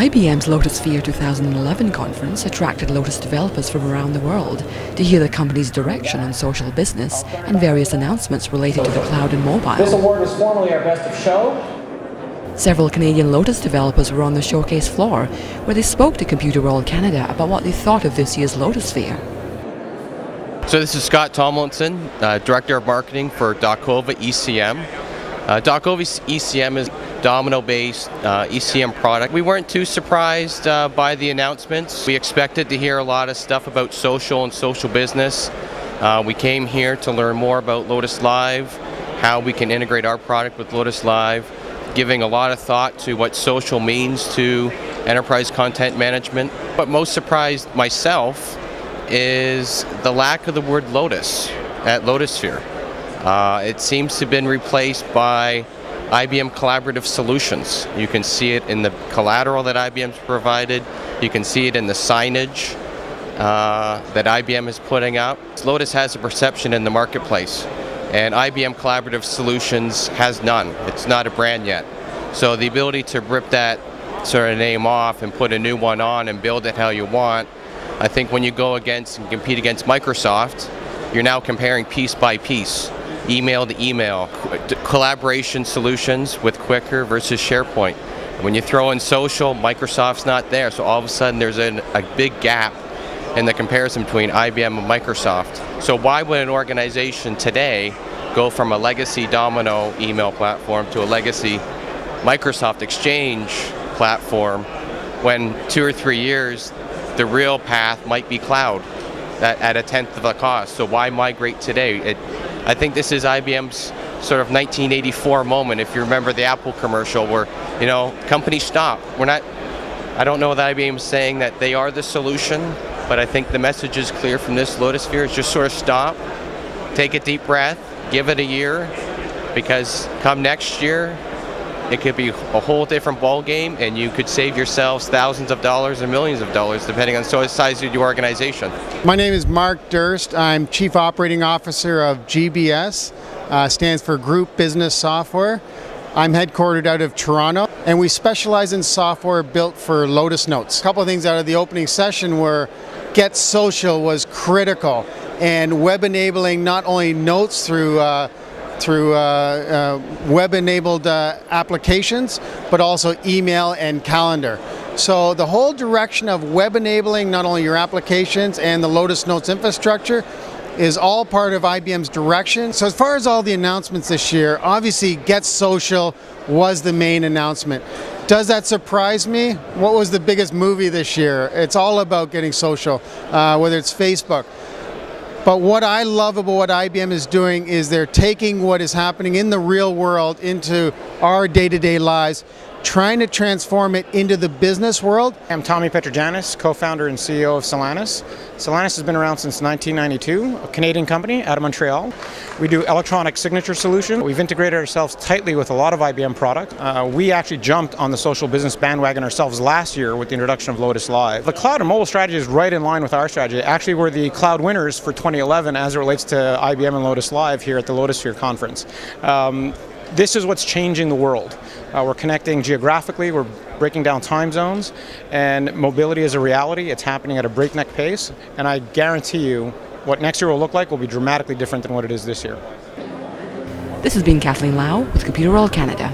IBM's Lotusphere 2011 conference attracted Lotus developers from around the world to hear the company's direction on social business and various announcements related to the cloud and mobile. This award was formerly our Best of Show. Several Canadian Lotus developers were on the showcase floor, where they spoke to Computer World Canada about what they thought of this year's Lotusphere. So this is Scott Tomlinson, Director of Marketing for Dakova ECM. Dakova ECM is domino-based ECM product. We weren't too surprised by the announcements. We expected to hear a lot of stuff about social and social business. We came here to learn more about Lotus Live, how we can integrate our product with Lotus Live, giving a lot of thought to what social means to enterprise content management. What most surprised myself is the lack of the word Lotus at Lotusphere. It seems to have been replaced by IBM Collaborative Solutions. You can see it in the collateral that IBM's provided. You can see it in the signage that IBM is putting up. Lotus has a perception in the marketplace, and IBM Collaborative Solutions has none. It's not a brand yet. So the ability to rip that sort of name off and put a new one on and build it how you want, I think when you go against and compete against Microsoft, you're now comparing piece by piece. Email to email, collaboration solutions with Quicker versus SharePoint. When you throw in social, Microsoft's not there, so all of a sudden there's a big gap in the comparison between IBM and Microsoft. So why would an organization today go from a legacy Domino email platform to a legacy Microsoft Exchange platform when 2 or 3 years the real path might be cloud at a tenth of the cost? So why migrate today? I think this is IBM's sort of 1984 moment. If you remember the Apple commercial where, companies stop. I don't know that IBM is saying that they are the solution, but I think the message is clear from this Lotusphere is just sort of stop, take a deep breath, give it a year, because come next year, it could be a whole different ball game, and you could save yourselves thousands of dollars and millions of dollars, depending on the size of your organization. My name is Mark Durst. I'm Chief Operating Officer of GBS, stands for Group Business Software. I'm headquartered out of Toronto, and we specialize in software built for Lotus Notes. A couple of things out of the opening session were Get Social was critical, and web enabling not only notes through web-enabled applications, but also email and calendar. So the whole direction of web enabling not only your applications and the Lotus Notes infrastructure is all part of IBM's direction. So as far as all the announcements this year, obviously Get Social was the main announcement. Does that surprise me? What was the biggest movie this year? It's all about getting social, whether it's Facebook. But what I love about what IBM is doing is they're taking what is happening in the real world into our day-to-day lives, trying to transform it into the business world. I'm Tommy Petrojanis, co-founder and CEO of Salinas. Salinas has been around since 1992, a Canadian company out of Montreal. We do electronic signature solutions. We've integrated ourselves tightly with a lot of IBM product. We actually jumped on the social business bandwagon ourselves last year with the introduction of Lotus Live. The cloud and mobile strategy is right in line with our strategy. Actually, we're the cloud winners for 2011 as it relates to IBM and Lotus Live here at the Lotusphere conference. This is what's changing the world. We're connecting geographically, we're breaking down time zones, and mobility is a reality. It's happening at a breakneck pace, and I guarantee you what next year will look like will be dramatically different than what it is this year. This has been Kathleen Lau with Computer World Canada.